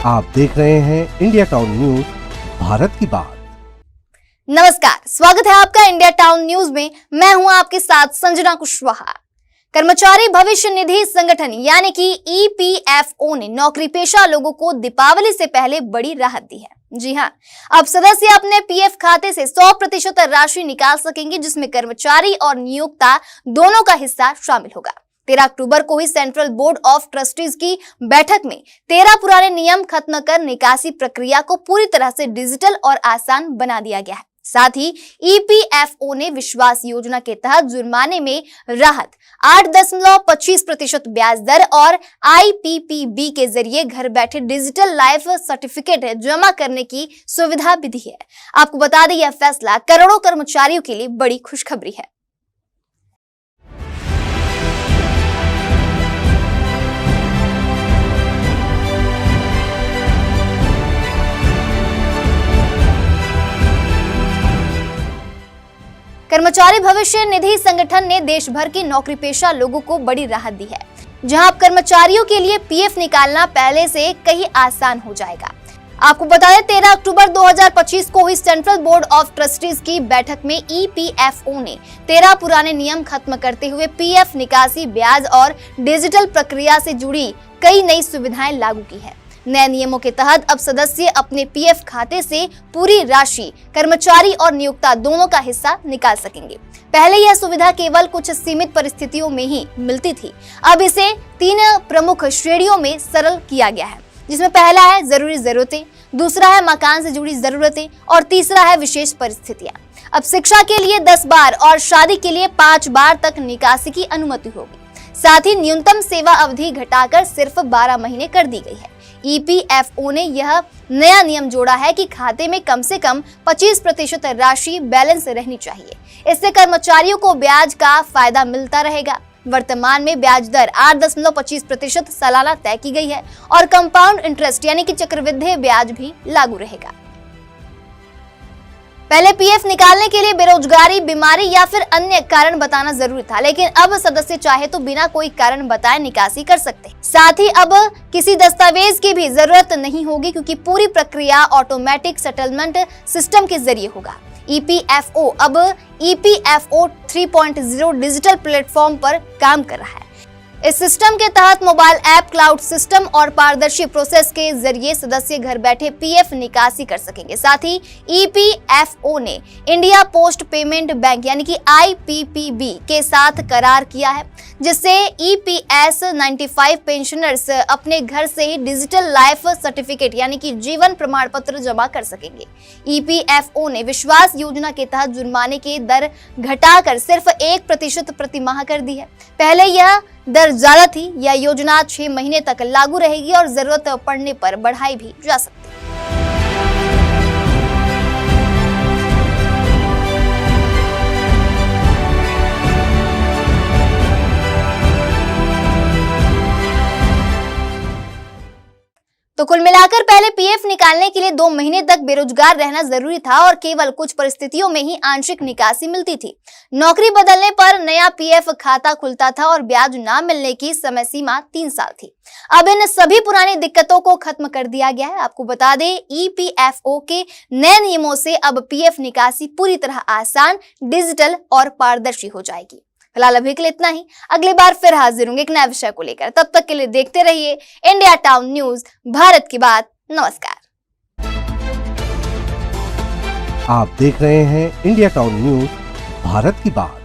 आप देख रहे हैं इंडिया टाउन न्यूज, भारत की बात। नमस्कार, स्वागत है आपका इंडिया टाउन न्यूज में। मैं हूं आपके साथ संजना कुशवाहा। कर्मचारी भविष्य निधि संगठन यानी कि ईपीएफओ ने नौकरी पेशा लोगों को दीपावली से पहले बड़ी राहत दी है। जी हां, अब सदस्य अपने पीएफ खाते से 100% राशि निकाल सकेंगे, जिसमें कर्मचारी और नियोक्ता दोनों का हिस्सा शामिल होगा। 13 अक्टूबर को ही सेंट्रल बोर्ड ऑफ ट्रस्टीज की बैठक में 13 पुराने नियम खत्म कर निकासी प्रक्रिया को पूरी तरह से डिजिटल और आसान बना दिया गया है। साथ ही ईपीएफओ ने विश्वास योजना के तहत जुर्माने में राहत, 8.25% ब्याज दर और आईपीपीबी के जरिए घर बैठे डिजिटल लाइफ सर्टिफिकेट जमा करने की सुविधा भी दी है। आपको बता दें, यह फैसला करोड़ों कर्मचारियों के लिए बड़ी खुशखबरी है। कर्मचारी भविष्य निधि संगठन ने देश भर के नौकरी पेशा लोगों को बड़ी राहत दी है, जहां अब कर्मचारियों के लिए पीएफ निकालना पहले से कहीं आसान हो जाएगा। आपको बता दें, 13 अक्टूबर 2025 को हुई सेंट्रल बोर्ड ऑफ ट्रस्टीज की बैठक में ईपीएफओ ने 13 पुराने नियम खत्म करते हुए पीएफ निकासी, ब्याज और डिजिटल प्रक्रिया से जुड़ी कई नई सुविधाएं लागू की है। नए नियमों के तहत अब सदस्य अपने पीएफ खाते से पूरी राशि कर्मचारी और नियोक्ता दोनों का हिस्सा निकाल सकेंगे। पहले यह सुविधा केवल कुछ सीमित परिस्थितियों में ही मिलती थी। अब इसे 3 प्रमुख श्रेणियों में सरल किया गया है, जिसमें पहला है जरूरी जरूरतें, दूसरा है मकान से जुड़ी जरूरतें और तीसरा है विशेष परिस्थितियां। अब शिक्षा के लिए 10 बार और शादी के लिए 5 बार तक निकासी की अनुमति होगी। साथ ही न्यूनतम सेवा अवधि घटाकर सिर्फ 12 महीने कर दी गई है। ईपीएफओ ने यह नया नियम जोड़ा है कि खाते में कम से कम 25% राशि बैलेंस रहनी चाहिए। इससे कर्मचारियों को ब्याज का फायदा मिलता रहेगा। वर्तमान में ब्याज दर 8.25% सालाना तय की गई है और कंपाउंड इंटरेस्ट यानी कि चक्रवृद्धि ब्याज भी लागू रहेगा। पहले पीएफ निकालने के लिए बेरोजगारी, बीमारी या फिर अन्य कारण बताना जरूरी था, लेकिन अब सदस्य चाहे तो बिना कोई कारण बताए निकासी कर सकते हैं। साथ ही अब किसी दस्तावेज की भी जरूरत नहीं होगी, क्योंकि पूरी प्रक्रिया ऑटोमेटिक सेटलमेंट सिस्टम के जरिए होगा। ईपीएफओ अब ईपीएफओ 3.0 डिजिटल प्लेटफॉर्म पर काम कर रहा है। इस सिस्टम के तहत मोबाइल ऐप, क्लाउड सिस्टम और पारदर्शी प्रोसेस के जरिए सदस्य घर बैठे पीएफ निकासी कर सकेंगे। साथ ही ईपीएफओ ने इंडिया पोस्ट पेमेंट बैंक यानी कि आईपीपीबी के साथ करार किया है, जिससे ईपीएस 95 पेंशनर्स अपने घर से ही डिजिटल लाइफ सर्टिफिकेट यानी कि जीवन प्रमाण पत्र जमा कर सकेंगे। ईपीएफओ ने विश्वास योजना के तहत जुर्माने की दर घटाकर सिर्फ 1% प्रति माह कर दी है। पहले यह दर ज्यादा थी। यह योजना 6 महीने तक लागू रहेगी और जरूरत पड़ने पर बढ़ाई भी जा सकती है। तो कुल मिलाकर पहले पीएफ निकालने के लिए 2 महीने तक बेरोजगार रहना जरूरी था और केवल कुछ परिस्थितियों में ही आंशिक निकासी मिलती थी। नौकरी बदलने पर नया पीएफ खाता खुलता था और ब्याज ना मिलने की समय सीमा 3 साल थी। अब इन सभी पुरानी दिक्कतों को खत्म कर दिया गया है। आपको बता दें, ईपीएफओ के नए नियमों से अब पीएफ निकासी पूरी तरह आसान, डिजिटल और पारदर्शी हो जाएगी। फिलहाल अभी के लिए इतना ही। अगली बार फिर हाजिर होंगे एक नए विषय को लेकर। तब तक के लिए देखते रहिए इंडिया टाउन न्यूज, भारत की बात। नमस्कार। आप देख रहे हैं इंडिया टाउन न्यूज, भारत की बात।